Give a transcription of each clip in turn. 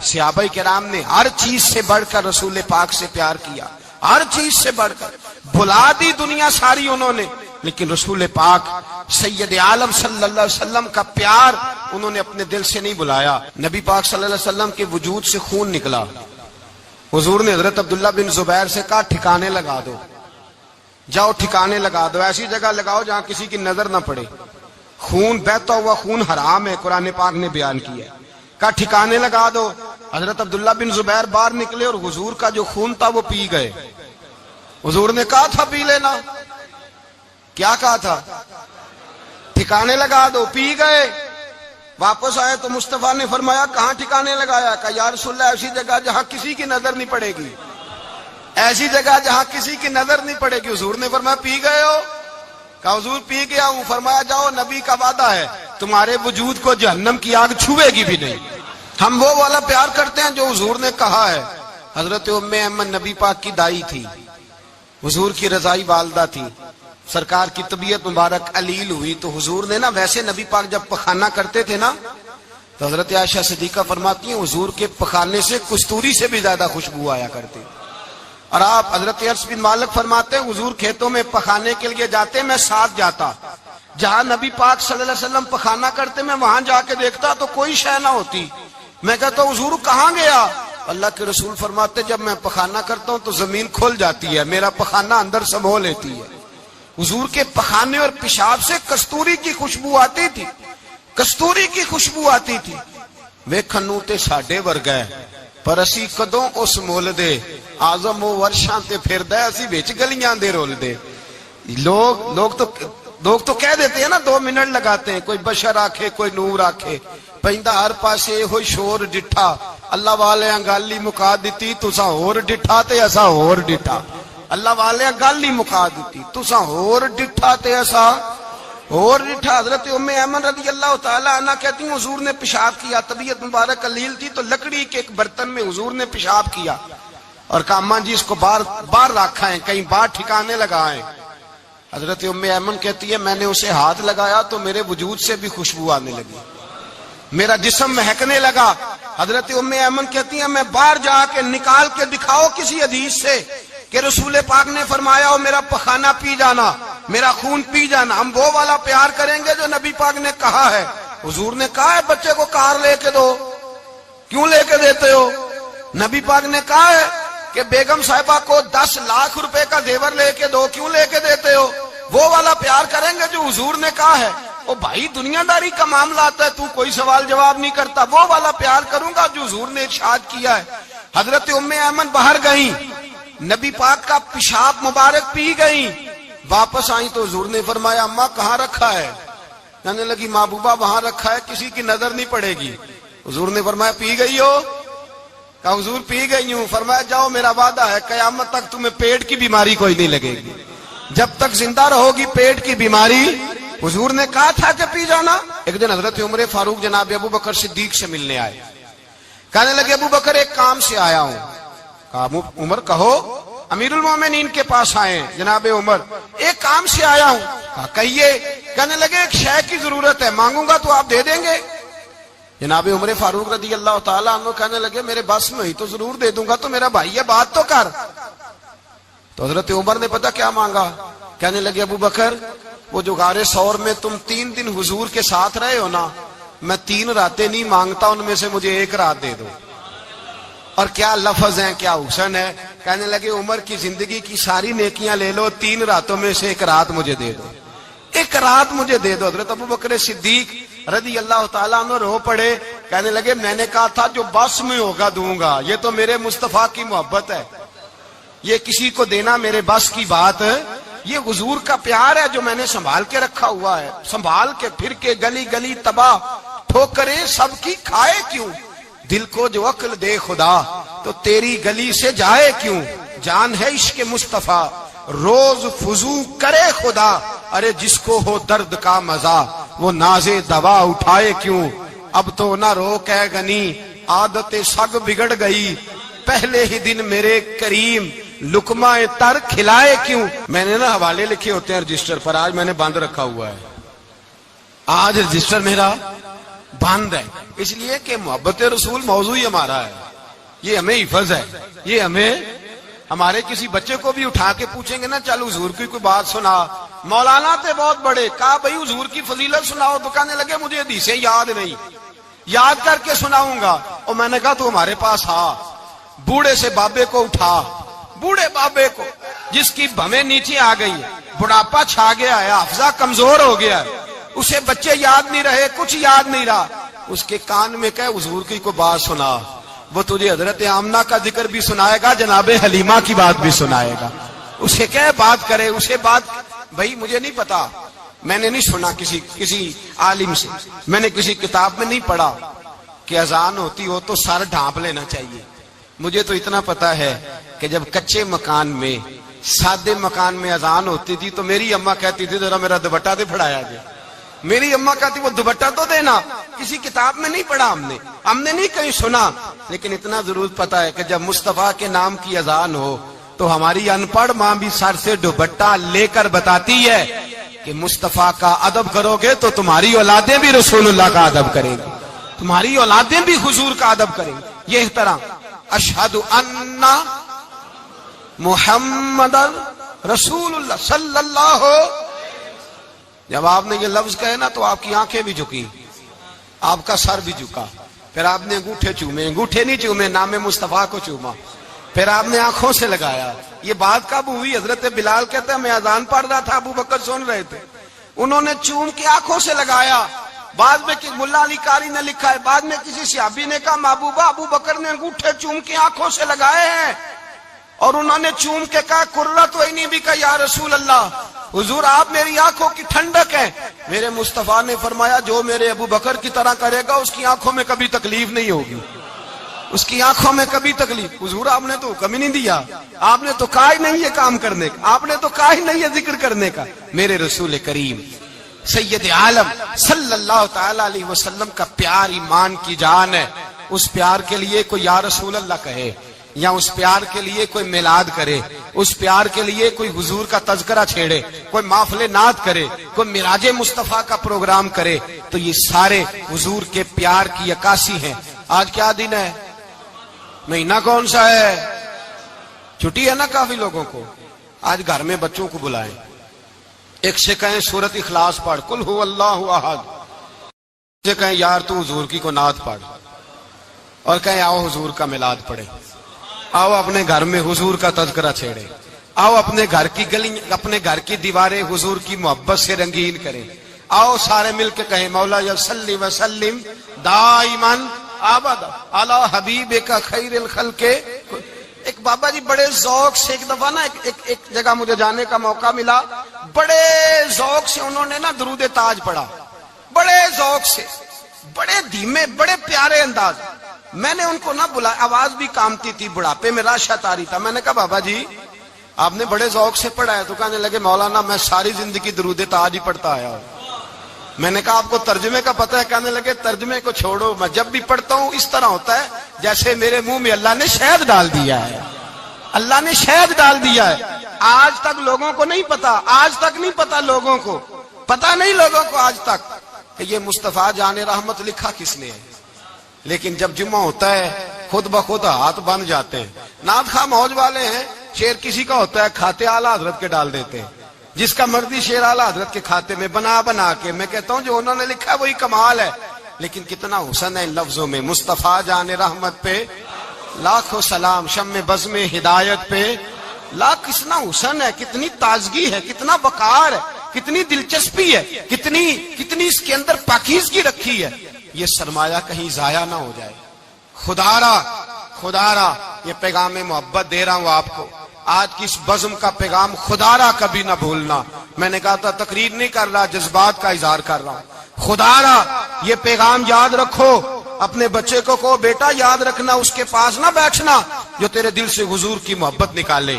صحابہ کرام نے ہر چیز سے بڑھ کر رسول پاک سے پیار کیا، ہر چیز سے بڑھ کر بھلا دی دنیا ساری انہوں نے، لیکن رسول پاک سید عالم صلی اللہ علیہ وسلم کا پیار انہوں نے اپنے دل سے نہیں بلایا۔ نبی پاک صلی اللہ علیہ وسلم کے وجود سے خون نکلا، حضور نے حضرت عبداللہ بن زبیر سے کہا ٹھکانے لگا دو، جاؤ ٹھکانے لگا دو، ایسی جگہ لگاؤ جہاں کسی کی نظر نہ پڑے، خون بہتا ہوا خون حرام ہے، قرآن پاک نے بیان کیا ہے، کہا ٹھکانے لگا دو۔ حضرت عبداللہ بن زبیر باہر نکلے اور حضور کا جو خون تھا وہ پی گئے۔ حضور نے کہا تھا پی لینا، کیا کہا تھا؟ ٹھکانے لگا دو، پی گئے۔ واپس آئے تو مصطفیٰ نے فرمایا کہاں ٹھکانے لگایا؟ کہا یا رسول اللہ ایسی جگہ جہاں کسی کی نظر نہیں پڑے گی، ایسی جگہ جہاں کسی کی نظر نہیں پڑے گی۔ حضور نے فرمایا پی گئے ہو؟ کہا حضور پی گیا ہوں۔ فرمایا جاؤ نبی کا وعدہ ہے تمہارے وجود کو جہنم کی آگ چھوئے گی بھی نہیں۔ ہم وہ والا پیار کرتے ہیں جو حضور نے کہا ہے۔ حضرت ام ایمن نبی پاک کی دائی تھی، حضور کی رضائی والدہ تھی، سرکار کی طبیعت مبارک علیل ہوئی تو حضور نے نا، ویسے نبی پاک جب پخانہ کرتے تھے نا تو حضرت عائشہ صدیقہ فرماتی ہیں حضور کے پخانے سے کستوری سے بھی زیادہ خوشبو آیا کرتی۔ اور آپ حضرت انس بن مالک فرماتے ہیں حضور کھیتوں میں پخانے کے لیے جاتے، میں ساتھ جاتا، جہاں نبی پاک صلی اللہ علیہ وسلم پخانہ کرتے میں وہاں جا کے دیکھتا تو کوئی شے نہ ہوتی، میں کہتا حضور کہاں گیا؟ اللہ کے رسول فرماتے جب میں پخانہ کرتا ہوں تو زمین کھل جاتی ہے، میرا پخانہ اندر سمو لیتی ہے۔ حضور کے پخانے اور پیشاب سے کستوری کی خوشبو آتی تھی، کستوری کی خوشبو آتی تھی۔ ویکھنوں تے ساڈے ورگا ہے پر اسی کدوں اس مول دے، آزم وہ ورشاں تے پھردا ہے اسی وچ گلیاں دے رول دے۔ لوگ تو کہہ دیتے ہیں نا 2 منٹ لگاتے ہیں، کوئی بشر آکھے کوئی نور آکھے، پیندا ہر پاسے ہوئی شور ڈٹھا، اللہ والے گل ہی مکا دیتی، تساں ہور ڈٹھا تے اساں ہور ڈٹھا، اللہ والے گل ہی مکا دیتی، تساں ہور ڈٹھا تے اساں ہور ڈٹھا۔ حضرت ام ایمن رضی اللہ تعالی عنہ کہتی ہیں حضور نے پیشاب کیا، طبیعت مبارک علیل تھی تو لکڑی کے ایک برتن میں حضور نے پیشاب کیا اور کہا اماں جی اس کو باہر رکھا ہے، کہیں باہر ٹھکانے لگائیں۔ حضرت ام ایمن کہتی ہے میں نے اسے ہاتھ لگایا تو میرے وجود سے بھی خوشبو آنے لگی، میرا جسم مہکنے لگا۔ حضرت ام ایمن کہتی ہیں میں باہر جا کے نکال کے دکھاؤ کسی حدیث سے کہ رسول پاک نے فرمایا ہو میرا پخانہ پی جانا، میرا خون پی جانا، ہم وہ والا پیار کریں گے جو نبی پاک نے کہا ہے۔ حضور نے کہا ہے بچے کو کار لے کے دو، کیوں لے کے دیتے ہو؟ نبی پاک نے کہا ہے کہ بیگم صاحبہ کو 10 لاکھ روپے کا زیور لے کے دو، کیوں لے کے دیتے ہو؟ وہ والا پیار کریں گے جو حضور نے کہا ہے۔ او بھائی دنیا داری کا معاملہ آتا ہے تو کوئی سوال جواب نہیں کرتا، وہ والا پیار کروں گا جو حضور نے ارشاد کیا ہے۔ حضرت ام ایمن باہر گئیں، نبی پاک کا پیشاب مبارک پی گئیں، واپس آئیں تو حضور نے فرمایا اماں کہاں رکھا ہے؟ کہنے لگی محبوبہ وہاں رکھا ہے کسی کی نظر نہیں پڑے گی۔ حضور نے فرمایا پی گئی ہو؟ کہا حضور پی گئی ہوں۔ فرمایا جاؤ میرا وعدہ ہے قیامت تک تمہیں پیٹ کی بیماری کوئی نہیں لگے گی، جب تک زندہ رہو گی پیٹ کی بیماری۔ حضور نے کہا تھا کہ پی جانا۔ ایک دن حضرت عمر فاروق جناب ابو بکر صدیق سے ملنے آئے، کہنے لگے ابو بکر ایک کام سے آیا ہوں۔ کہا عمر کہو۔ امیر المومنین کے پاس آئے جناب عمر، ایک کام سے آیا ہوں۔ کہا کہیے۔ کہنے لگے ایک شے کی ضرورت ہے، مانگوں گا تو آپ دے دیں گے؟ جناب عمر فاروق رضی اللہ تعالیٰ عنہ کہنے لگے میرے بس میں ہی تو ضرور دے دوں گا، تو میرا بھائی ہے بات تو کر۔ تو حضرت عمر نے پتہ کیا مانگا؟ کہنے لگے ابو بکر وہ جو غار ثور میں تم 3 دن حضور کے ساتھ رہے ہو نا، میں 3 راتیں نہیں مانگتا، ان میں سے مجھے 1 رات دے دو۔ اور کیا لفظ ہیں، کیا حسن ہے۔ کہنے لگے عمر کی زندگی کی ساری نیکیاں لے لو، 3 راتوں میں سے 1 رات مجھے دے دو، 1 رات مجھے دے دو۔ حضرت ابو بکر صدیق رضی اللہ تعالیٰ عنہ رو پڑے، کہنے لگے میں نے کہا تھا جو بس میں ہوگا دوں گا، یہ تو میرے مصطفیٰ کی محبت ہے، یہ کسی کو دینا میرے بس کی بات ہے، یہ حضور کا پیار ہے جو میں نے سنبھال کے رکھا ہوا ہے، سنبھال کے پھر کے گلی گلی تباہ ٹھوکریں سب کی کھائے کیوں، دل کو جو عقل دے خدا تو تیری گلی سے جائے کیوں، جان ہے عشق مصطفیٰ روز فضو کرے خدا، ارے جس کو ہو درد کا مزہ وہ ناز دوا اٹھائے کیوں، اب تو نہ روک ہے غنی عادت سگ بگڑ گئی، پہلے ہی دن میرے کریم لقمہ تر کھلائے کیوں۔ میں نے نا حوالے لکھے ہوتے ہیں رجسٹر پر، آج میں نے بند رکھا ہوا ہے، آج رجسٹر میرا بند ہے، اس لیے کہ محبت رسول موضوع ہی ہمارا ہے، یہ ہمیں حفظ ہے، یہ ہمیں ہمارے کسی بچے کو بھی اٹھا کے پوچھیں گے نا چل حضور کی کوئی بات سنا، مولانا تھے بہت بڑے، کہا بھائی حضور کی فضیلت سناؤ، تو کہنے لگے مجھے حدیثیں یاد نہیں، یاد کر کے سناؤں گا۔ اور میں نے کہا تو ہمارے پاس آ، بوڑھے سے بابے کو اٹھا، بوڑھے بابے کو جس کی بھویں نیچے آ گئی ہے، بڑھاپا چھا گیا ہے، حافظہ کمزور ہو گیا ہے، اسے بچے یاد نہیں رہے، کچھ یاد نہیں رہا، اس کے کان میں کہے حضور کی کوئی بات سنا، وہ تجھے حضرت آمنہ کا ذکر بھی سنائے گا، جناب حلیمہ کی بات بھی سنائے گا، اسے کہے بات کرے، اسے بات، بھائی مجھے نہیں پتا، میں نے نہیں سنا کسی عالم سے، میں نے کسی کتاب میں نہیں پڑھا کہ اذان ہوتی ہو تو سر ڈھانپ لینا چاہیے، مجھے تو اتنا پتا ہے کہ جب کچے مکان میں، سادے مکان میں اذان ہوتی تھی تو میری اماں کہتی تھی ذرا میرا دوپٹہ دے پھڑایا جائے، میری اماں کہتی وہ دوپٹہ تو دینا، کسی کتاب میں نہیں پڑھا ہم نے نہیں کہیں سنا، لیکن اتنا ضرور پتا ہے کہ جب مصطفیٰ کے نام کی اذان ہو تو ہماری ان پڑھ ماں بھی سر سے دوپٹہ لے کر بتاتی ہے کہ مصطفیٰ کا ادب کرو گے تو تمہاری اولادیں بھی رسول اللہ کا ادب کریں گی، تمہاری اولادیں بھی حضور کا ادب کریں گی، یہ احترام۔ اشہد ان محمد رسول اللہ صلی اللہ، جب آپ نے یہ لفظ کہے نا تو آپ کی آنکھیں بھی جھکی، آپ کا سر بھی جھکا، پھر آپ نے انگوٹھے چومے، انگوٹھے نہیں چومے، نام مصطفیٰ کو چوما، پھر آپ نے آنکھوں سے لگایا۔ یہ بات کب ہوئی؟ حضرت بلال کہتے ہیں میں اذان پڑھ رہا تھا، ابو بکر سن رہے تھے، انہوں نے چوم کے آنکھوں سے لگایا۔ بعد میں ملا علی قاری نے لکھا ہے، بعد میں کسی صحابی نے کہا محبوبہ ابو بکر نے انگوٹھے چوم کے آنکھوں سے لگائے ہیں، اور انہوں نے چوم کے کہا قرۃ عینی بک یا رسول اللہ، حضور آپ میری آنکھوں کی ٹھنڈک ہے۔ میرے مصطفیٰ نے فرمایا جو میرے ابو بکر کی طرح کرے گا اس کی آنکھوں میں کبھی تکلیف نہیں ہوگی، اس کی آنکھوں میں کبھی تکلیف۔ حضور آپ نے تو حکم ہی نہیں دیا، آپ نے تو کہا ہی نہیں یہ کام کرنے کا، آپ نے تو کہا ہی نہیں یہ ذکر کرنے کا۔ میرے رسول کریم سید عالم صلی اللہ تعالی علیہ وسلم کا پیار ایمان کی جان ہے، اس پیار کے لیے کوئی یا رسول اللہ کہے، یا اس پیار کے لیے کوئی میلاد کرے، اس پیار کے لیے کوئی حضور کا تذکرہ چھیڑے، کوئی محفل نعت کرے، کوئی معراج مصطفیٰ کا پروگرام کرے، تو یہ سارے حضور کے پیار کی عکاسی ہیں۔ آج کیا دن ہے؟ مہینہ کون سا ہے؟ چھٹی ہے نا کافی لوگوں کو، آج گھر میں بچوں کو بلائیں، ایک سے کہیں سورۃ اخلاص پڑھ، قل هو اللہ احد، سے کہیں یار تو حضور کی کو نعت پڑھ، اور کہیں آؤ حضور کا میلاد پڑھے، آؤ اپنے گھر میں حضور کا تذکرہ چھیڑے، آؤ اپنے گھر کی گلی، اپنے گھر کی دیواریں حضور کی محبت سے رنگین کریں، آؤ سارے مل کے کہیں مولا صلی وسلم دائما ابدا علی حبیبک خیر الخلق۔ ایک بابا جی بڑے ذوق سے، ایک دفعہ نا ایک جگہ مجھے جانے کا موقع ملا، بڑے ذوق سے انہوں نے نا درود تاج پڑھا، بڑے ذوق سے، بڑے دھیمے، بڑے پیارے انداز۔ میں نے ان کو نہ بلایا، آواز بھی کامتی تھی، بڑھاپے میں راشت آ رہی تھا، میں نے کہا بابا جی آپ نے بڑے ذوق سے پڑھا ہے، تو کہنے لگے مولانا میں ساری زندگی درود تاج ہی پڑھتا آیا ہوں۔ میں نے کہا آپ کو ترجمے کا پتہ ہے؟ کہنے لگے ترجمے کو چھوڑو، میں جب بھی پڑھتا ہوں اس طرح ہوتا ہے جیسے میرے منہ میں اللہ نے شہد ڈال دیا ہے، اللہ نے شہد ڈال دیا ہے۔ آج تک لوگوں کو نہیں پتا، آج تک نہیں پتا لوگوں کو، پتا نہیں لوگوں کو آج تک کہ یہ مصطفیٰ جان رحمت لکھا کس نے ہے، لیکن جب جمعہ ہوتا ہے خود بخود ہاتھ بن جاتے ہیں۔ نعت خواہ موج والے ہیں، شعر کسی کا ہوتا ہے کھاتے اعلیٰ حضرت کے ڈال دیتے ہیں، جس کا مرضی شعر اعلیٰ حضرت کے کھاتے میں بنا کے، میں کہتا ہوں جو انہوں نے لکھا ہے وہی کمال ہے، لیکن کتنا حسن ہے ان لفظوں میں۔ مصطفیٰ جان رحمت پہ لاکھوں سلام، شم بزم ہدایت پہ لاکھ، کتنا حسن ہے، کتنی تازگی ہے، کتنا وقار ہے، کتنی دلچسپی ہے، کتنی اس کے اندر پاکیزگی رکھی ہے۔ یہ سرمایہ کہیں ضائع نہ ہو جائے۔ خدا را یہ پیغام محبت دے رہا ہوں آپ کو، آج کی اس بزم کا پیغام خدا را کبھی نہ بھولنا۔ میں نے کہا تھا تقریر نہیں کر رہا، جذبات کا اظہار کر رہا ہوں۔ خدا را یہ پیغام یاد رکھو، اپنے بچے کو کہو بیٹا یاد رکھنا، اس کے پاس نہ بیٹھنا جو تیرے دل سے حضور کی محبت نکالے،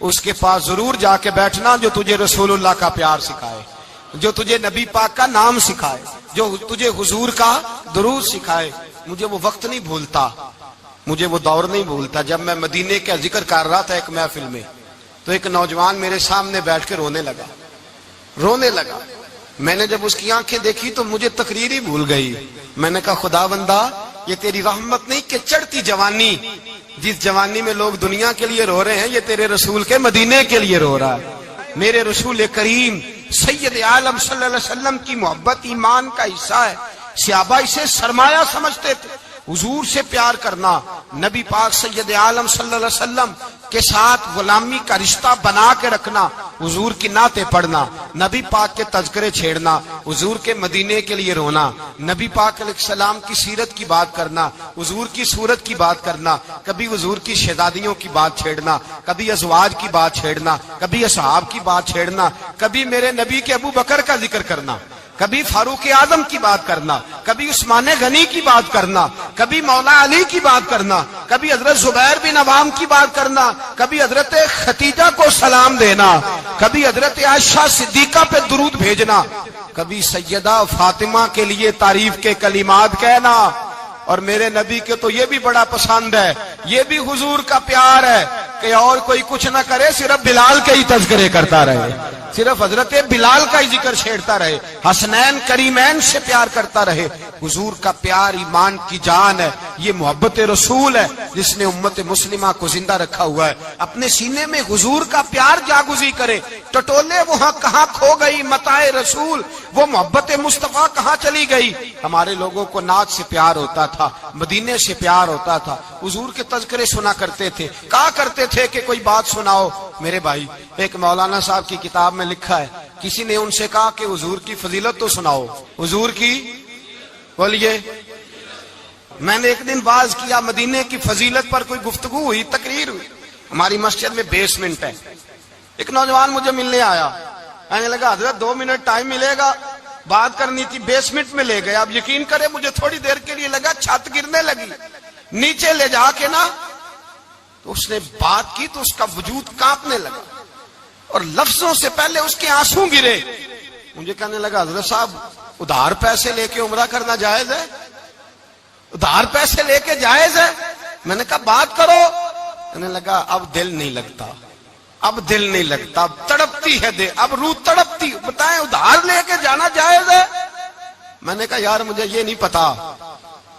اس کے پاس ضرور جا کے بیٹھنا جو تجھے رسول اللہ کا پیار سکھائے، جو تجھے نبی پاک کا نام سکھائے، جو تجھے حضور کا درود سکھائے۔ مجھے وہ وقت نہیں بھولتا، مجھے وہ دور نہیں بھولتا جب میں مدینے کا ذکر کر رہا تھا ایک محفل میں، تو ایک نوجوان میرے سامنے بیٹھ کے رونے لگا۔ میں نے جب اس کی آنکھیں دیکھی تو مجھے تقریر ہی بھول گئی. میں نے کہا خدا بندہ یہ تیری رحمت نہیں کہ چڑھتی جوانی، جس جوانی میں لوگ دنیا کے لیے رو رہے ہیں یہ تیرے رسول کے مدینے کے لیے رو رہا ہے. میرے رسول کریم سید عالم صلی اللہ علیہ وسلم کی محبت ایمان کا حصہ ہے. صحابہ اسے سرمایہ سمجھتے تھے. حضور سے پیار کرنا، نبی پاک سید عالم صلی اللہ علیہ وسلم کے ساتھ غلامی کا رشتہ بنا کے رکھنا، حضور کی نعتیں پڑھنا، نبی پاک کے تذکرے چھیڑنا، حضور کے مدینے کے لیے رونا، نبی پاک علیہ السلام کی سیرت کی بات کرنا، حضور کی صورت کی بات کرنا، کبھی حضور کی شہزادیوں کی بات چھیڑنا، کبھی ازواج کی بات چھیڑنا، کبھی اصحاب کی بات چھیڑنا، کبھی میرے نبی کے ابو بکر کا ذکر کرنا، کبھی فاروق اعظم کی بات کرنا، کبھی عثمان غنی کی بات کرنا، کبھی مولا علی کی بات کرنا، کبھی حضرت زبیر بن عوام کی بات کرنا، کبھی حضرت خدیجہ کو سلام دینا، کبھی حضرت عائشہ صدیقہ پہ درود بھیجنا، کبھی سیدہ فاطمہ کے لیے تعریف کے کلمات کہنا. اور میرے نبی کے تو یہ بھی بڑا پسند ہے، یہ بھی حضور کا پیار ہے کہ اور کوئی کچھ نہ کرے، صرف بلال کے ہی تذکرے کرتا رہے، صرف حضرت بلال کا ہی ذکر چھیڑتا رہے، حسنین کریمین سے پیار کرتا رہے. حضور کا پیار ایمان کی جان ہے. یہ محبت رسول ہے جس نے امت مسلمہ کو زندہ رکھا ہوا ہے. اپنے سینے میں حضور کا پیار جاگزی کرے. ٹٹولے وہاں کہاں کھو گئی متاع رسول، وہ محبت مصطفیٰ کہاں چلی گئی. ہمارے لوگوں کو نعت سے پیار ہوتا تھا، مدینے سے پیار ہوتا تھا، حضور کے تذکرے سنا کرتے تھے. کہا کرتے تھے کہ کوئی بات سناؤ. میرے بھائی، ایک مولانا صاحب کی کتاب میں لکھا ہے، کسی نے ان سے کہا کہ حضور کی فضیلت تو سناؤ. حضور کی بولیے. میں نے ایک دن واعظ کیا، مدینے کی فضیلت پر کوئی گفتگو ہوئی، تقریر ہوئی. ہماری مسجد میں بیسمنٹ ہے. ایک نوجوان مجھے ملنے آیا، کہنے لگا حضرت 2 منٹ ٹائم ملے گا، بات کرنی تھی. بیسمنٹ میں لے گئے. اب یقین کرے مجھے تھوڑی دیر کے لیے لگا چھت گرنے لگی. نیچے لے جا کے نا تو اس نے بات کی تو اس کا وجود کانپنے لگا اور لفظوں سے پہلے اس کے آنسو گرے. مجھے کہنے لگا حضرت صاحب ادھار پیسے لے کے عمرہ کرنا جائز ہے؟ ادھار پیسے لے کے جائز ہے؟ میں نے کہا بات کرو. کہنے لگا اب دل نہیں لگتا، اب دل نہیں لگتا، اب تڑپتی ہے دل، اب روح تڑپتی. بتائیں ادھار لے کے جانا جائز ہے؟ میں نے کہا یار مجھے یہ نہیں پتا،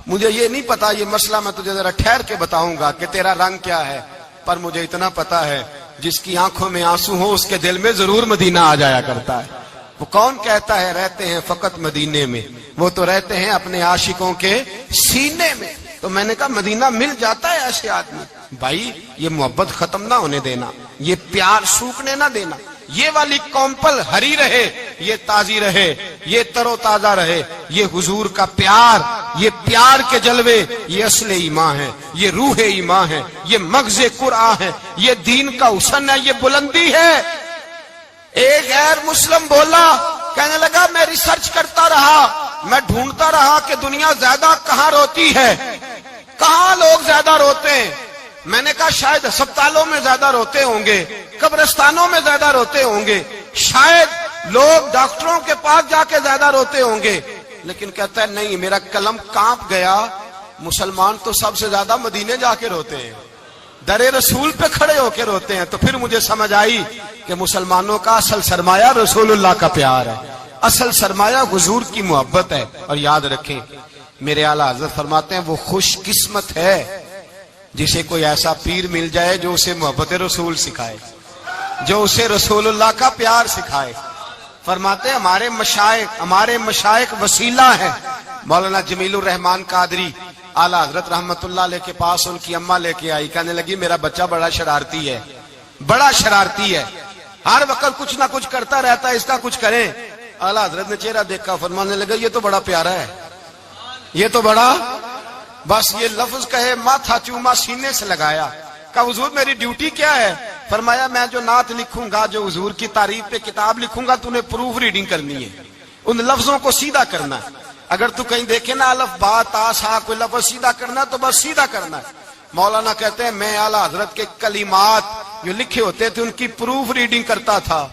مجھے یہ نہیں پتا یہ مسئلہ، میں تجھے ذرا ٹھہر کے بتاؤں گا کہ تیرا رنگ کیا ہے. پر مجھے اتنا پتا ہے جس کی آنکھوں میں آنسو ہو اس کے دل میں ضرور مدینہ آ جایا کرتا ہے. وہ کون کہتا ہے رہتے ہیں فقط مدینے میں؟ وہ تو رہتے ہیں اپنے عاشقوں کے سینے میں. تو میں نے کہا مدینہ مل جاتا ہے ایسے آدمی. بھائی یہ محبت ختم نہ ہونے دینا، یہ پیار سوکھنے نہ دینا. یہ والی کومپل ہری رہے، یہ تازی رہے، یہ تر و تازہ رہے. یہ حضور کا پیار، یہ پیار کے جلوے، یہ اصل ایمان ہے، یہ روح ایمان ہے، یہ مغز قرآن ہے، یہ دین کا حسن ہے، یہ بلندی ہے. ایک غیر مسلم بولا، کہنے لگا میں ریسرچ کرتا رہا، میں ڈھونڈتا رہا کہ دنیا زیادہ کہاں روتی ہے، کہاں لوگ زیادہ روتے ہیں. میں نے کہا شاید ہسپتالوں میں زیادہ روتے ہوں گے، قبرستانوں میں زیادہ روتے ہوں گے، شاید لوگ ڈاکٹروں کے پاس جا کے زیادہ روتے ہوں گے. لیکن کہتا ہے نہیں، میرا قلم کانپ گیا، مسلمان تو سب سے زیادہ مدینے جا کے روتے ہیں، در رسول پہ کھڑے ہو کے روتے ہیں. تو پھر مجھے سمجھ آئی کہ مسلمانوں کا اصل سرمایہ رسول اللہ کا پیار ہے، اصل سرمایہ حضور کی محبت ہے. اور یاد رکھیں میرے اعلیٰ حضرت فرماتے ہیں وہ خوش قسمت ہے جسے کوئی ایسا پیر مل جائے جو اسے محبت رسول سکھائے، جو اسے رسول اللہ کا پیار سکھائے. فرماتے ہیں ہمارے مشائخ وسیلہ ہیں. مولانا جمیل الرحمان قادری اعلیٰ حضرت رحمت اللہ علیہ کے پاس ان کی اماں لے کے آئی، کہنے لگی میرا بچہ بڑا شرارتی ہے، بڑا شرارتی ہے، ہر وقت کچھ نہ کچھ کرتا رہتا ہے، اس کا کچھ کریں. اعلیٰ حضرت نے چہرہ دیکھا، فرمانے لگا یہ تو بڑا پیارا ہے، یہ تو بڑا، بس یہ لفظ کہے ماتھا چوما سینے سے لگایا. کہا حضور میری ڈیوٹی کیا ہے؟ فرمایا میں جو نعت لکھوں گا، جو حضور کی تعریف پہ کتاب لکھوں گا، تو نے پروف ریڈنگ کرنی ہے، ان لفظوں کو سیدھا کرنا ہے. اگر تو کہیں دیکھے نا الف با تا سا کوئی لفظ سیدھا کرنا تو بس سیدھا کرنا ہے. مولانا کہتے ہیں میں اعلیٰ حضرت کے کلمات جو لکھے ہوتے تھے ان کی پروف ریڈنگ کرتا تھا.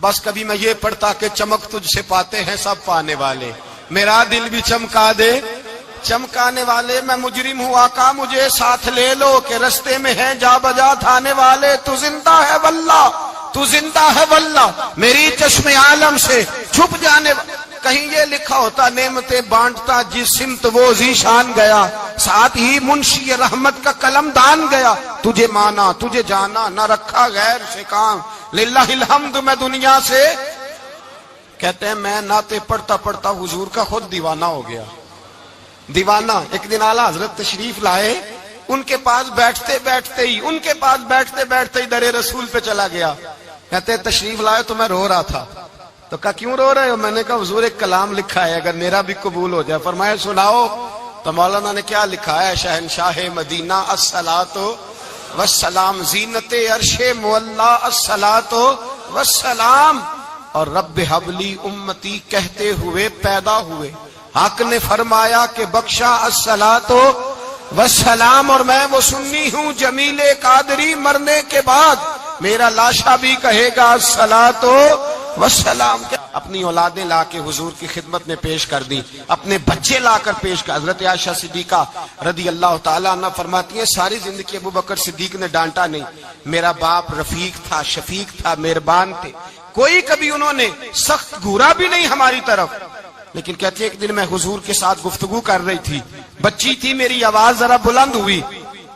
بس کبھی میں یہ پڑھتا کہ چمک تجھ سے پاتے ہیں سب پانے والے، میرا دل بھی چمکا دے چمکانے والے. میں مجرم ہوں آقا مجھے ساتھ لے لو کہ رستے میں ہیں جا بجا تھانے والے. تو زندہ ہے واللہ تو زندہ ہے واللہ میری چشم عالم سے چھپ جانے کہیں یہ لکھا ہوتا نعمتیں بانٹتا جس سمت وہ ذیشان گیا ساتھ ہی منشی رحمت کا قلم دان گیا تجھے مانا تجھے جانا نہ رکھا غیر سے کام للہ الحمد میں دنیا سے کہتے ہیں میں نعتیں پڑھتا پڑھتا حضور کا خود دیوانہ ہو گیا دیوانہ ایک دن اعلیٰ حضرت تشریف لائے ان کے پاس بیٹھتے بیٹھتے ہی در رسول پہ چلا گیا کہتے ہیں تشریف لائے تو میں رو رہا تھا تو کہا کیوں رو رہے ہو میں نے کہا حضور ایک کلام لکھا ہے اگر میرا بھی قبول ہو جائے فرمایا سناؤ تو مولانا نے کیا لکھا ہے شہنشاہ مدینہ الصلاۃ والسلام زینت عرش مولا الصلاۃ والسلام اور رب حبلی امتی کہتے ہوئے پیدا ہوئے حق نے فرمایا کہ بخشا الصلاۃ والسلام اور میں وہ سنی ہوں جمیل قادری مرنے کے بعد میرا لاشا بھی کہے گا الصلاۃ والسلام اپنی اولادیں لا کے حضور کی خدمت میں پیش کر دی اپنے بچے لا کر پیش کر حضرت عائشہ صدیقہ رضی اللہ تعالیٰ عنہ فرماتی ہیں ساری زندگی ابو بکر صدیق نے ڈانٹا نہیں میرا باپ رفیق تھا شفیق تھا مہربان تھے کوئی کبھی انہوں نے سخت گھورا بھی نہیں ہماری طرف لیکن کہتے ہیں ایک دن میں حضور کے ساتھ گفتگو کر رہی تھی بچی تھی میری آواز ذرا بلند ہوئی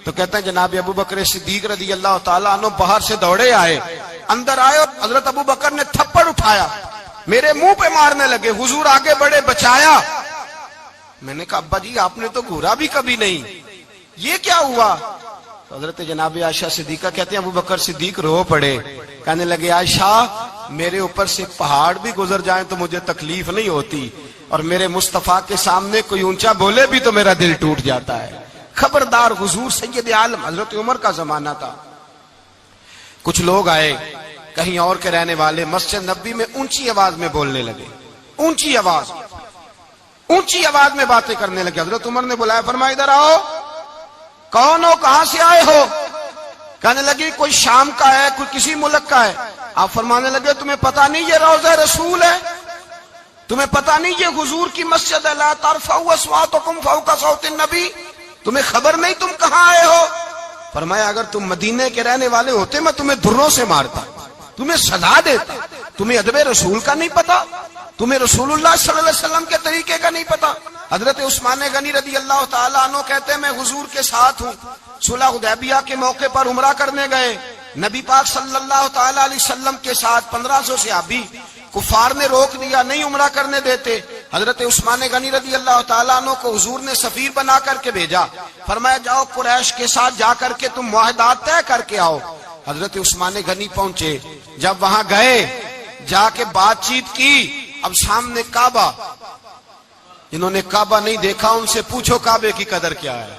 تو کہتے ہیں جناب ابو بکر صدیق رضی اللہ تعالیٰ عنہ باہر سے دوڑے آئے اندر آئے اور حضرت ابو بکر نے تھپڑ اٹھایا میرے منہ پہ مارنے لگے حضور آگے بڑھے بچایا میں نے کہا ابا جی آپ نے تو گھورا بھی کبھی نہیں یہ کیا ہوا تو حضرت جناب عائشہ صدیقہ کہتے ہیں ابو بکر صدیق رو پڑے کہنے لگے عائشہ میرے اوپر سے پہاڑ بھی گزر جائیں تو مجھے تکلیف نہیں ہوتی اور میرے مصطفیٰ کے سامنے کوئی اونچا بولے بھی تو میرا دل ٹوٹ جاتا ہے خبردار حضور سید عالم حضرت عمر کا زمانہ تھا کچھ لوگ آئے کہیں اور کے رہنے والے مسجد نبی میں اونچی آواز میں بولنے لگے اونچی آواز میں باتیں کرنے لگے حضرت عمر نے بلایا فرمایا ادھر آؤ کون ہو کہاں سے آئے ہو کہنے لگی کوئی شام کا ہے کوئی کسی ملک کا ہے آپ فرمانے لگے تمہیں پتا نہیں یہ روضہ رسول ہے تمہیں پتا نہیں یہ حضور کی مسجد ہے لا ترفعوا اصواتکم فوق صوت النبی تمہیں خبر نہیں تم کہاں آئے ہو فرمایا اگر تم مدینے کے رہنے والے ہوتے میں تمہیں دھروں سے مارتا تمہیں سزا دیتا تمہیں ادب رسول کا نہیں پتا تمہیں رسول اللہ صلی اللہ علیہ وسلم کے طریقے کا نہیں پتا حضرت عثمان غنی رضی اللہ تعالیٰ عنہ کہتے ہیں میں حضور کے ساتھ ہوں صلح حدیبیہ کے موقع پر عمرہ کرنے گئے نبی پاک صلی اللہ تعالیٰ علیہ وسلم کے ساتھ 1500 صحابی کفار نے روک دیا نہیں عمرہ کرنے دیتے حضرت عثمان غنی رضی اللہ تعالیٰ عنہ کو حضور نے سفیر بنا کر کے بھیجا فرمایا جاؤ قریش کے ساتھ جا کر کے تم معاہدات طے کر کے آؤ حضرت عثمان غنی پہنچے جب وہاں گئے جا کے بات چیت کی اب سامنے کعبہ جنہوں نے کعبہ نہیں دیکھا ان سے پوچھو کعبے کی قدر کیا ہے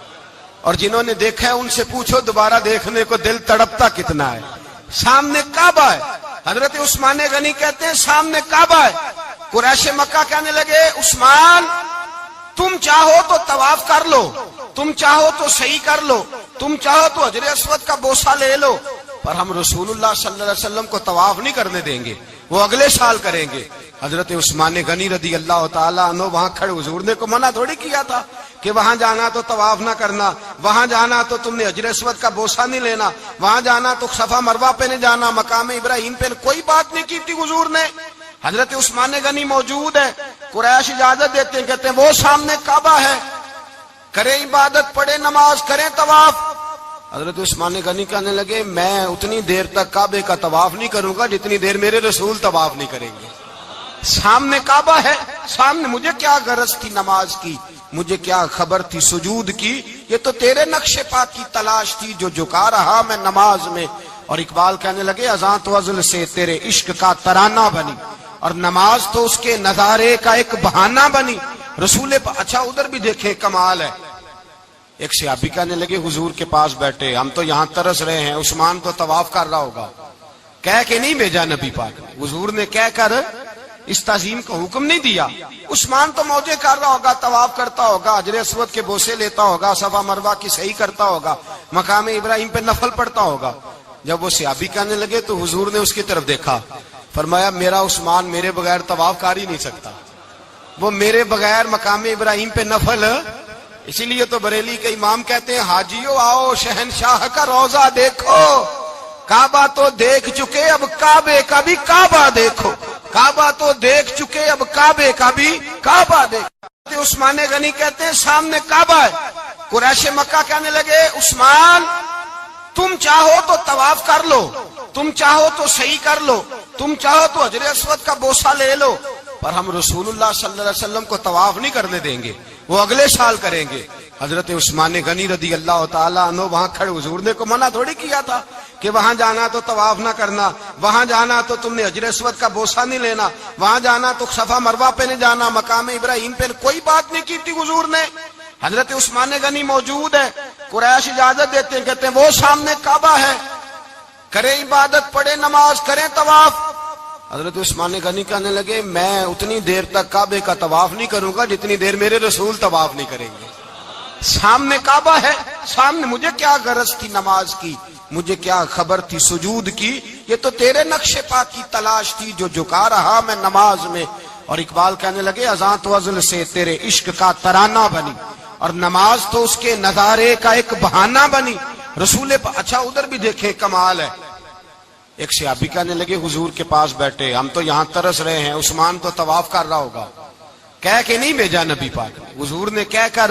اور جنہوں نے دیکھا ہے ان سے پوچھو دوبارہ دیکھنے کو دل تڑپتا کتنا ہے سامنے کعبہ ہے حضرت عثمان غنی کہتے ہیں سامنے کعبہ ہے قریش مکہ کہنے لگے عثمان تم چاہو تو طواف کر لو تم چاہو تو صحیح کر لو تم چاہو تو حجر اسود کا بوسہ لے لو پر ہم رسول اللہ صلی اللہ علیہ وسلم کو طواف نہیں کرنے دیں گے وہ اگلے سال کریں گے حضرت عثمان غنی رضی اللہ تعالیٰ عنہ وہاں کھڑے حضور نے کو منع تھوڑی کیا تھا کہ وہاں جانا تو طواف نہ کرنا وہاں جانا تو تم نے حجر اسود کا بوسہ نہیں لینا وہاں جانا تو صفا مروہ پہ نہیں جانا مقام ابراہیم پہ کوئی بات نہیں کی تھی حضور نے حضرت عثمان غنی موجود ہے قریش اجازت دیتے ہیں کہتے ہیں وہ سامنے کعبہ ہے کرے عبادت پڑھے نماز کریں طواف حضرت عثمان غنی کہنے لگے میں اتنی دیر تک کعبے کا طواف نہیں کروں گا جتنی دیر میرے رسول طواف نہیں کریں گے سامنے کعبہ ہے سامنے مجھے کیا غرض تھی نماز کی مجھے کیا خبر تھی سجود کی یہ تو تیرے نقش پا کی تلاش تھی جو جھکا رہا میں نماز میں اور اقبال کہنے لگے اذان تو ازل سے تیرے عشق کا ترانہ بنی اور نماز تو اس کے نظارے کا ایک بہانہ بنی رسول اچھا ادھر بھی دیکھیں کمال ہے ایک صحابی کہنے لگے حضور کے پاس بیٹھے ہم تو یہاں ترس رہے ہیں عثمان تو طواف کر رہا ہوگا کہہ کے نہیں بھیجا نبی پاک حضور نے کہہ کر اس تعظیم کا حکم نہیں دیا عثمان تو موجے کر رہا ہوگا طواف کرتا ہوگا حجر اسود کے بوسے لیتا ہوگا صفا مروہ کی صحیح کرتا ہوگا مقام ابراہیم پہ نفل پڑتا ہوگا جب وہ صحابی کہنے لگے تو حضور نے اس کی طرف دیکھا فرمایا میرا عثمان میرے بغیر طواف کر ہی نہیں سکتا وہ میرے بغیر مقام ابراہیم پہ نفل اسی لیے تو بریلی کے امام کہتے ہیں حاجیو آؤ شہنشاہ کا روضہ دیکھو کعبہ تو دیکھ چکے اب کعبے کا بھی کعبہ دیکھو، کعبہ تو دیکھ چکے اب کعبے کا بھی کعبہ دیکھو۔ عثمان غنی کہتے ہیں سامنے کعبہ ہے، قریش مکہ کہنے لگے عثمان تم چاہو تو طواف کر لو، تم چاہو تو صحیح کر لو، تم چاہو تو حجر اسود کا بوسہ لے لو، پر ہم رسول اللہ صلی اللہ علیہ وسلم کو طواف نہیں کرنے دیں گے، وہ اگلے سال کریں گے۔ حضرت عثمان غنی رضی اللہ تعالیٰ عنہ وہاں کھڑے، حضور نے کو منع تھوڑی کیا تھا کہ وہاں جانا تو طواف نہ کرنا، وہاں جانا تو تم نے حجر اسود کا بوسہ نہیں لینا، وہاں جانا تو صفا مروہ پہ نہیں جانا، مقام ابراہیم پہ کوئی بات نہیں کی تھی حضور نے۔ حضرت عثمان غنی موجود ہے، قریش اجازت دیتے ہیں، کہتے ہیں وہ سامنے کعبہ ہے، کریں عبادت، پڑھیں نماز، کریں طواف۔ حضرت عثمان غنی کہنے لگے میں اتنی دیر تک کعبے کا طواف نہیں کروں گا جتنی دیر میرے رسول طواف نہیں کریں گے۔ سامنے کعبہ ہے، سامنے، مجھے کیا غرض تھی نماز کی، مجھے کیا خبر تھی سجود کی، یہ تو تیرے نقش پا کی تلاش تھی جو جھکا رہا میں نماز میں۔ اور اقبال کہنے لگے اذان تو ازل سے تیرے عشق کا ترانہ بنی، اور نماز تو اس کے نظارے کا ایک بہانہ بنی۔ رسول اچھا ادھر بھی دیکھیں کمال ہے، ایک صحابی کہنے لگے حضور کے پاس بیٹھے ہم تو یہاں ترس رہے ہیں، عثمان تو طواف کر رہا ہوگا، کہہ کے نہیں بھیجا نبی پاک نے، حضور نے کہہ کر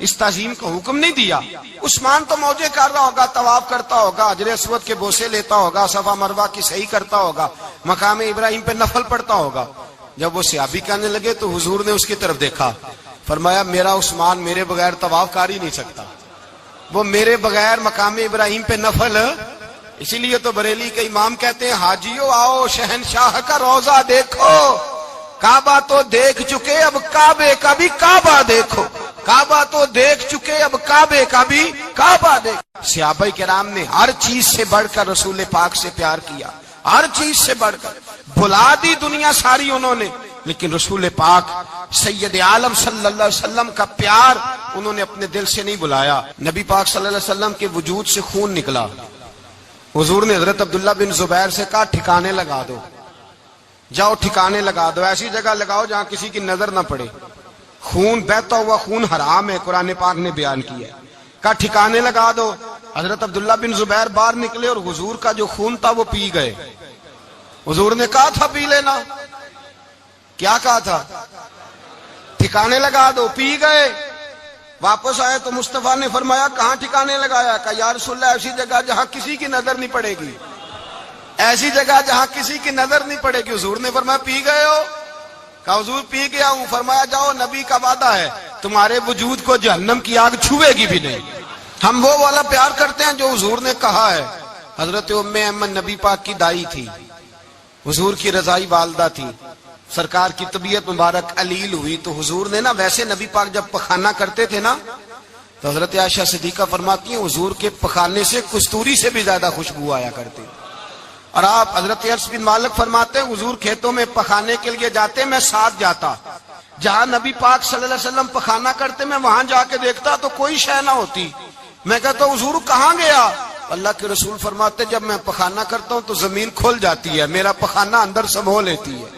اس تعظیم کا حکم نہیں دیا، عثمان تو موجے کر رہا ہوگا، طواف کرتا ہوگا، حجر اسود کے بوسے لیتا ہوگا، صفا مروہ کی صحیح کرتا ہوگا، مقام ابراہیم پہ نفل پڑتا ہوگا۔ جب وہ صحابی کہنے لگے تو حضور نے اس کی طرف دیکھا، فرمایا میرا عثمان میرے بغیر طواف کر ہی نہیں سکتا، وہ میرے بغیر مقام ابراہیم پہ نفل۔ اسی لیے تو بریلی کے امام کہتے ہیں حاجیو آؤ شہنشاہ کا روضہ دیکھو، کعبہ تو دیکھ چکے اب کعبے کا بھی کعبہ دیکھو، کعبہ تو دیکھ چکے اب کعبے کا بھی کعبہ دیکھو۔ صحابہ کرام نے ہر چیز سے بڑھ کر رسول پاک سے پیار کیا، ہر چیز سے بڑھ کر، بھلا دی دنیا ساری انہوں نے، لیکن رسول پاک سید عالم صلی اللہ علیہ وسلم کا پیار انہوں نے اپنے دل سے نہیں بلایا۔ نبی پاک صلی اللہ علیہ وسلم کے وجود سے خون نکلا، حضور نے حضرت عبداللہ بن زبیر سے کہا ٹھکانے لگا دو، جاؤ ٹھکانے لگا دو، ایسی جگہ لگاؤ جہاں کسی کی نظر نہ پڑے، خون بہتا ہوا خون حرام ہے، قرآن پاک نے بیان کیا ہے، کہا ٹھکانے لگا دو۔ حضرت عبداللہ بن زبیر باہر نکلے اور حضور کا جو خون تھا وہ پی گئے۔ حضور نے کہا تھا پی لینا، کیا کہا تھا؟ ٹھکانے لگا دو، پی گئے۔ واپس آئے تو مصطفیٰ نے فرمایا کہاں ٹھکانے لگایا؟ کہا یا رسول اللہ ایسی جگہ جہاں کسی کی نظر نہیں پڑے گی، ایسی جگہ جہاں کسی کی نظر نہیں پڑے گی۔ حضور نے فرمایا پی گئے ہو؟ کہا حضور پی گیا ہوں۔ فرمایا جاؤ نبی کا وعدہ ہے تمہارے وجود کو جہنم کی آگ چھوئے گی بھی نہیں۔ ہم وہ والا پیار کرتے ہیں جو حضور نے کہا ہے۔ حضرت ام ایمن نبی پاک کی دائی تھی، حضور کی رضائی والدہ تھی، سرکار کی طبیعت مبارک علیل ہوئی تو حضور نے نا، ویسے نبی پاک جب پخانہ کرتے تھے نا تو حضرت عائشہ صدیقہ فرماتی ہیں حضور کے پخانے سے کستوری سے بھی زیادہ خوشبو آیا کرتی۔ اور آپ حضرت انس بن مالک فرماتے ہیں حضور کھیتوں میں پخانے کے لیے جاتے میں ساتھ جاتا، جہاں نبی پاک صلی اللہ علیہ وسلم پخانہ کرتے میں وہاں جا کے دیکھتا تو کوئی شے نہ ہوتی، میں کہتا حضور کہاں گیا؟ اللہ کے رسول فرماتے جب میں پخانہ کرتا ہوں تو زمین کھل جاتی ہے، میرا پخانہ اندر سمو لیتی ہے۔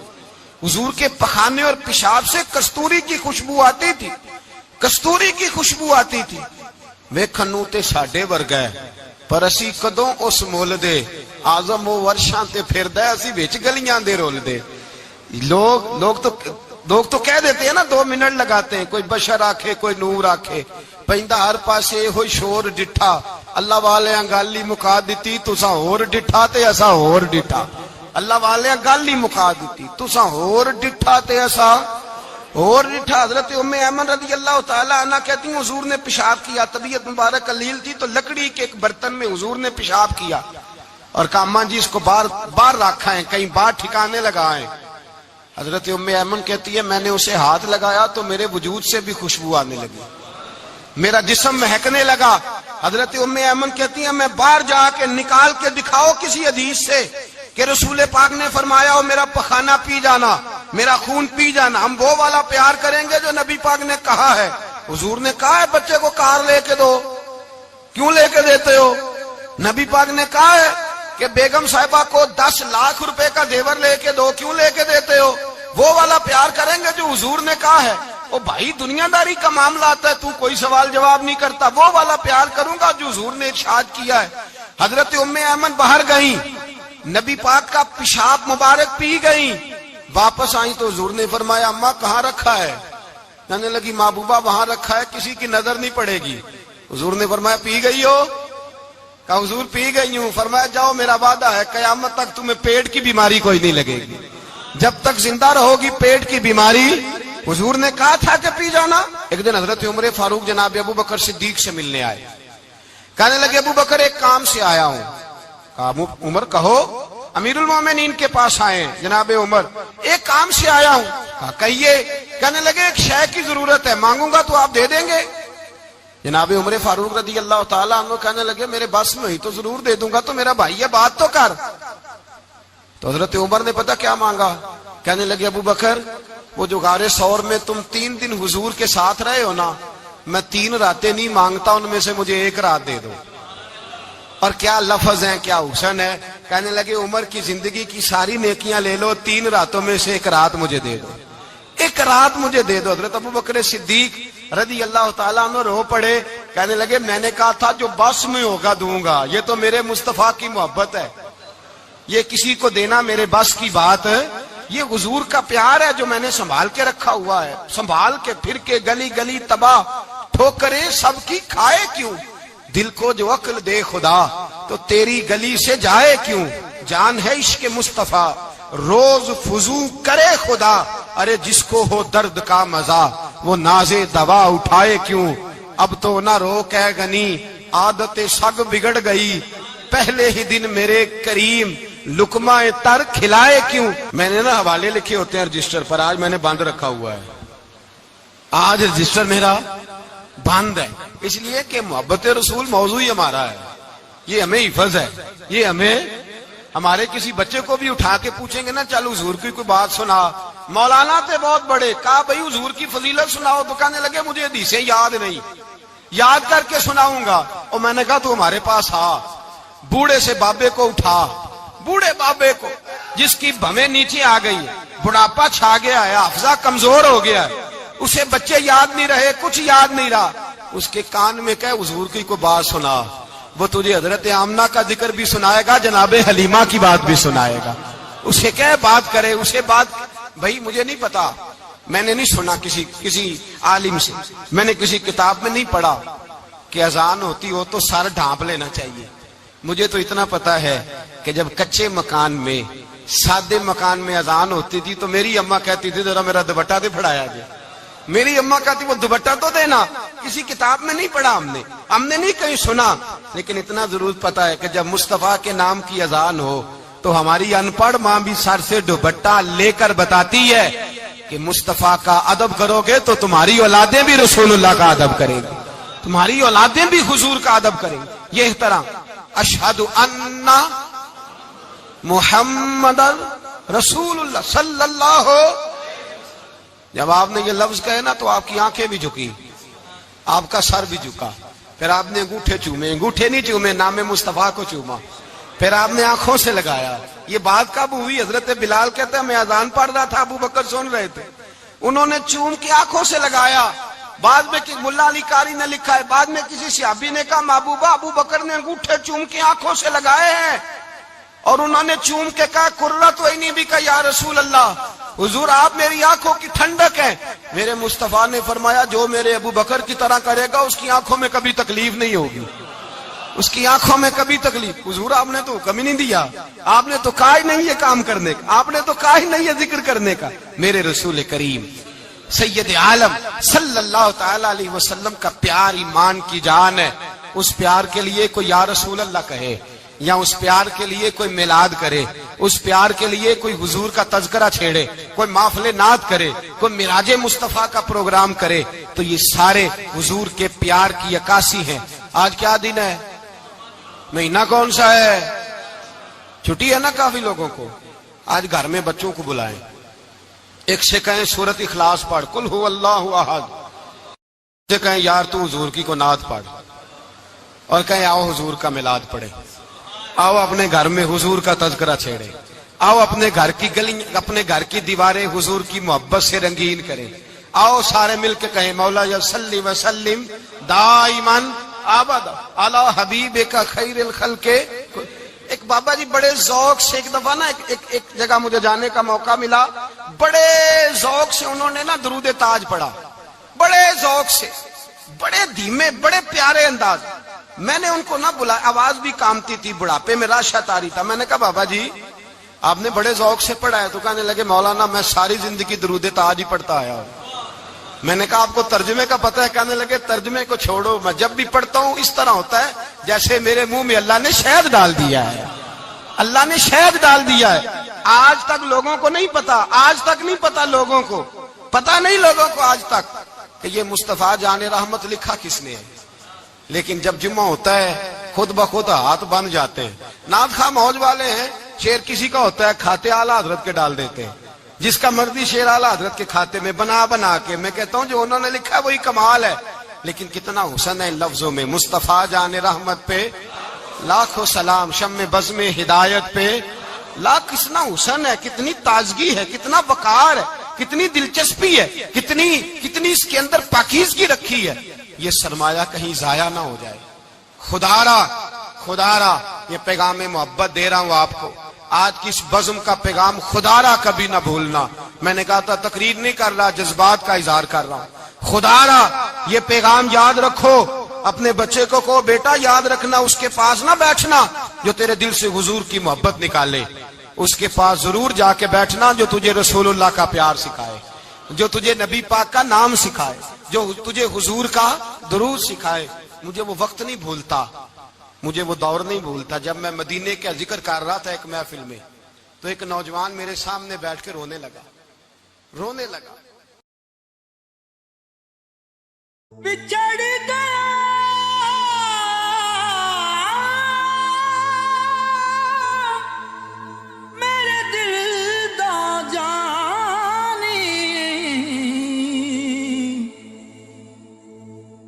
حضور کے پخانے اور پیشاب سے کستوری کی خوشبو آتی تھی، کستوری کی خوشبو آتی تھی۔ ویکھنوں تے ساڈے ورگا ہے پر اسی کدوں اس مول دے، آزم وہ ورشاں تے پھردا ہے اسی وچ گلیاں دے رول دے۔ لوگ تو کہہ دیتے ہیں نا 2 منٹ لگاتے ہیں، کوئی بشر آکھے کوئی نور آکھے، پیندا ہر پاسے ہوئی شور ڈٹھا، اللہ والے گل ہی مکا دتی تساں ہور ڈٹھا تے اساں ہور ڈٹھا، اللہ والے گل ہی مکا دیتی تساں ہور ڈٹھا تے اساں ہور ڈٹھا۔ حضرت ام ایمن رضی اللہ تعالی عنہ کہتی ہیں حضور نے پیشاب کیا، طبیعت مبارک علیل تھی تو لکڑی کے ایک برتن میں حضور نے پیشاب کیا اور کہا اماں جی اس کو باہر رکھا ہے، کہیں باہر ٹھکانے لگائیں۔ حضرت ام ایمن کہتی ہے میں نے اسے ہاتھ لگایا تو میرے وجود سے بھی خوشبو آنے لگی، میرا جسم مہکنے لگا۔ حضرت ام ایمن کہتی ہیں میں باہر جا کے نکال کے دکھاؤ کسی حدیث سے کہ رسول پاک نے فرمایا ہو میرا پخانہ پی جانا، میرا خون پی جانا، ہم وہ والا پیار کریں گے جو نبی پاک نے کہا ہے۔ حضور نے کہا ہے بچے کو کار لے کے دو، کیوں لے کے دیتے ہو؟ نبی پاک نے کہا ہے کہ بیگم صاحبہ کو 10 لاکھ روپے کا زیور لے کے دو، کیوں لے کے دیتے ہو؟ وہ والا پیار کریں گے جو حضور نے کہا ہے۔ او بھائی دنیا داری کا معاملہ آتا ہے تو کوئی سوال جواب نہیں کرتا، وہ والا پیار کروں گا جو حضور نے ارشاد کیا ہے۔ حضرت ام ایمن باہر گئیں، نبی پاک کا پیشاب مبارک پی گئیں، واپس آئیں تو حضور نے فرمایا اماں کہاں رکھا ہے؟ کہنے لگی محبوبہ وہاں رکھا ہے، کسی کی نظر نہیں پڑے گی۔ حضور نے فرمایا پی گئی ہو؟ کہا حضور پی گئی ہوں۔ فرمایا جاؤ میرا وعدہ ہے قیامت تک تمہیں پیٹ کی بیماری کوئی نہیں لگے گی، جب تک زندہ رہو گی پیٹ کی بیماری۔ حضور نے کہا تھا کہ پی جانا۔ ایک دن حضرت عمر فاروق جناب ابو بکر صدیق سے ملنے آئے، کہنے لگے ابو بکر ایک کام سے آیا ہوں۔ کہا عمر کہو۔ امیر المومنین کے پاس آئے جناب عمر، ایک کام سے آیا ہوں۔ کہا کہیے۔ کہنے لگے ایک شے کی ضرورت ہے، مانگوں گا تو آپ دے دیں گے؟ جناب عمر فاروق رضی اللہ تعالیٰ عنہ کہنے لگے میرے بس میں ہی تو ضرور دے دوں گا، تو میرا بھائی ہے بات تو کر۔ تو حضرت عمر نے پتہ کیا مانگا؟ کہنے لگے ابو بکر وہ جو غار ثور میں تم 3 دن حضور کے ساتھ رہے ہو نا، میں 3 راتیں نہیں مانگتا، ان میں سے مجھے 1 رات دے دو۔ اور کیا لفظ ہیں، کیا حسن ہے۔ کہنے لگے عمر کی زندگی کی ساری نیکیاں لے لو، 3 راتوں میں سے 1 رات مجھے دے دو، 1 رات مجھے دے دو۔ حضرت ابو بکر صدیق رضی اللہ تعالیٰ عنہ رو پڑے، کہنے لگے میں نے کہا تھا جو بس میں ہوگا دوں گا، یہ تو میرے مصطفیٰ کی محبت ہے، یہ کسی کو دینا میرے بس کی بات ہے، یہ حضور کا پیار ہے جو میں نے سنبھال کے رکھا ہوا ہے، سنبھال کے پھر کے گلی گلی تباہ ٹھوکریں سب کی کھائے کیوں، دل کو جو عقل دے خدا تو تیری گلی سے جائے کیوں، جان ہے عشق مصطفیٰ روز فضو کرے خدا، ارے جس کو ہو درد کا مزہ وہ نازے دوا اٹھائے کیوں، اب تو نہ رو کہ غنی عادت سگ بگڑ گئی، پہلے ہی دن میرے کریم لقمہ تر کھلائے کیوں۔ میں نے نا حوالے لکھے ہوتے ہیں رجسٹر پر، آج میں نے بند رکھا ہوا ہے، آج رجسٹر میرا بند ہے، اس لیے کہ محبت رسول موضوع ہی ہمارا ہے، یہ ہمیں حفظ ہے، یہ ہمیں ہمارے کسی بچے کو بھی اٹھا کے پوچھیں گے نا چل حضور کی کوئی بات سنا، مولانا تھے بہت بڑے، کہا بھائی حضور کی فضیلت سناؤ، تو کہنے لگے مجھے حدیثیں یاد نہیں، یاد کر کے سناؤں گا۔ اور میں نے کہا تو ہمارے پاس آ، بوڑھے سے بابے کو اٹھا، بوڑھے بابے کو جس کی بھویں نیچے آ گئی، بڑھاپا چھا گیا ہے، حافظہ کمزور ہو گیا ہے، اسے بچے یاد نہیں رہے، کچھ یاد نہیں رہا، اس کے کان میں کہے حضور کی کوئی بات سنا، وہ تجھے حضرت آمنہ کا ذکر بھی سنائے گا، جناب حلیمہ کی بات بھی سنائے گا، اسے کہے بات کرے، اسے بات بھائی مجھے نہیں پتا، میں نے نہیں سنا کسی عالم سے، میں نے کسی کتاب میں نہیں پڑھا کہ اذان ہوتی ہو تو سر ڈھانپ لینا چاہیے، مجھے تو اتنا پتا ہے کہ جب کچے مکان میں سادے مکان میں اذان ہوتی تھی تو میری اماں کہتی تھی ذرا میرا دوپٹہ دے پھڑایا جائے، میری اماں کہتی وہ دوپٹہ تو دینا، کسی کتاب میں نہیں پڑھا ہم نے نہیں کہیں سنا، لیکن اتنا ضرور پتا ہے کہ جب مصطفیٰ کے نام کی اذان ہو تو ہماری ان پڑھ ماں بھی سر سے دوپٹہ لے کر بتاتی ہے کہ مصطفیٰ کا ادب کرو گے تو تمہاری اولادیں بھی رسول اللہ کا ادب کریں گی، تمہاری اولادیں بھی حضور کا ادب کریں گی، یہ احترام۔ اشہد ان محمد رسول اللہ صلی اللہ، جب آپ نے یہ لفظ کہے نا تو آپ کی آنکھیں بھی جھکی، آپ کا سر بھی جھکا، پھر آپ نے انگوٹھے چومے، انگوٹھے نہیں چومے، نام مصطفیٰ کو چوما، پھر آپ نے آنکھوں سے لگایا۔ یہ بات کب ہوئی؟ حضرت بلال کہتے ہیں میں اذان پڑھ رہا تھا، ابو بکر سن رہے تھے، انہوں نے چوم کے آنکھوں سے لگایا۔ بعد میں ملا علی قاری نے لکھا ہے، بعد میں کسی صحابی نے کہا محبوبہ ابو بکر نے انگوٹھے چوم کے آنکھوں سے لگائے ہیں، اور انہوں نے چوم کے کہا قرۃ عینی بک یا رسول اللہ، حضور آپ میری آنکھوں کی ٹھنڈک ہیں۔ میرے مصطفیٰ نے فرمایا جو میرے ابو بکر کی طرح کرے گا اس کی آنکھوں میں کبھی تکلیف نہیں ہوگی، اس کی آنکھوں میں کبھی تکلیف۔ حضور آپ نے تو حکم ہی نہیں دیا، آپ نے تو کہا ہی نہیں یہ کام کرنے کا، آپ نے تو کہا ہی نہیں یہ ذکر کرنے کا۔ میرے رسول کریم سید عالم صلی اللہ تعالی علیہ وسلم کا پیار ایمان کی جان ہے، اس پیار کے لیے کوئی یا رسول اللہ کہے، یا اس پیار کے لیے کوئی میلاد کرے، اس پیار کے لیے کوئی حضور کا تذکرہ چھیڑے، کوئی محفل نعت کرے، کوئی معراج مصطفیٰ کا پروگرام کرے، تو یہ سارے حضور کے پیار کی عکاسی ہیں۔ آج کیا دن ہے؟ مہینہ کون سا ہے؟ چھٹی ہے نا کافی لوگوں کو، آج گھر میں بچوں کو بلائیں، ایک سے کہیں سورۃ اخلاص پڑھ، قل هو اللہ احد، سے کہیں یار تو حضور کی کو نعت پڑھ، اور کہیں آؤ حضور کا میلاد پڑھے، آؤ اپنے گھر میں حضور کا تذکرہ چھیڑے، آؤ اپنے گھر کی گلی اپنے گھر کی دیواریں حضور کی محبت سے رنگین کریں، آؤ سارے مل کے کہیں مولا یا صلی وسلم دائماً آباد علی حبیب کا خیر الخلق. ایک بابا جی بڑے ذوق سے ایک دفعہ نا ایک جگہ مجھے جانے کا موقع ملا. بڑے ذوق سے انہوں نے نا درود تاج پڑھا, بڑے ذوق سے, بڑے دھیمے, بڑے پیارے انداز. میں نے ان کو نہ بلایا, آواز بھی کامتی تھی, بڑھاپے میں راشت آ رہی تھا. میں نے کہا بابا جی آپ نے بڑے ذوق سے پڑھا ہے. تو کہنے لگے مولانا میں ساری زندگی درود تاج ہی پڑھتا آیا ہوں. میں نے کہا آپ کو ترجمے کا پتہ ہے؟ کہنے لگے ترجمے کو چھوڑو, میں جب بھی پڑھتا ہوں اس طرح ہوتا ہے جیسے میرے منہ میں اللہ نے شہد ڈال دیا ہے, اللہ نے شہد ڈال دیا ہے. آج تک لوگوں کو نہیں پتا, آج تک نہیں پتا لوگوں کو, پتا نہیں لوگوں کو آج تک کہ یہ مصطفیٰ جان رحمت لکھا کس نے ہے. لیکن جب جمعہ ہوتا ہے خود بخود ہاتھ بن جاتے ہیں. نعت خواہ موج والے ہیں, شعر کسی کا ہوتا ہے کھاتے اعلیٰ حضرت کے ڈال دیتے ہیں, جس کا مرضی شعر اعلیٰ حضرت کے کھاتے میں بنا کے. میں کہتا ہوں جو انہوں نے لکھا ہے وہی کمال ہے. لیکن کتنا حسن ہے لفظوں میں. مصطفیٰ جان رحمت پہ لاکھوں سلام, شم بزم ہدایت پہ لاکھ. کتنا حسن ہے, کتنی تازگی ہے, کتنا وقار ہے, کتنی دلچسپی ہے, کتنی اس کے اندر پاکیزگی رکھی ہے. یہ سرمایہ کہیں ضائع نہ ہو جائے. خدا را یہ پیغام محبت دے رہا ہوں آپ کو. آج کی اس بزم کا پیغام خدا را کبھی نہ بھولنا. میں نے کہا تھا تقریر نہیں کر رہا, جذبات کا اظہار کر رہا ہوں. خدا را یہ پیغام یاد رکھو. اپنے بچے کو کہو بیٹا یاد رکھنا, اس کے پاس نہ بیٹھنا جو تیرے دل سے حضور کی محبت نکالے. اس کے پاس ضرور جا کے بیٹھنا جو تجھے رسول اللہ کا پیار سکھائے, جو تجھے نبی پاک کا نام سکھائے, جو تجھے حضور کا درود سکھائے. مجھے وہ وقت نہیں بھولتا, مجھے وہ دور نہیں بھولتا جب میں مدینے کا ذکر کر رہا تھا ایک محفل میں, تو ایک نوجوان میرے سامنے بیٹھ کے رونے لگا. بچڑ گیا میرے دل دا جانی,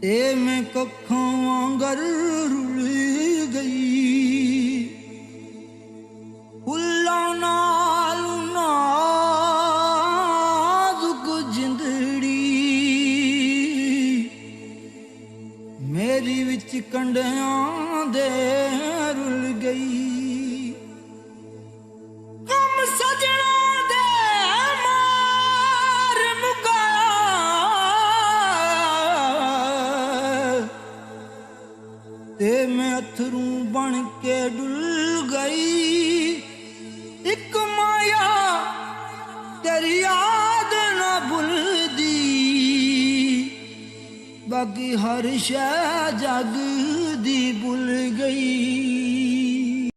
تے میں ککھوں وانگر رل گئی. پھلاں نال نازک جندڑی میری وچ کنڈیاں دے رل گئی. کم سجنا دے مار مکا تے میں اتھروں بن کے ڈل گئی. ایک مایا تیری یاد نہ بھلدی, باقی ہر شے جگ دی بھول گئی.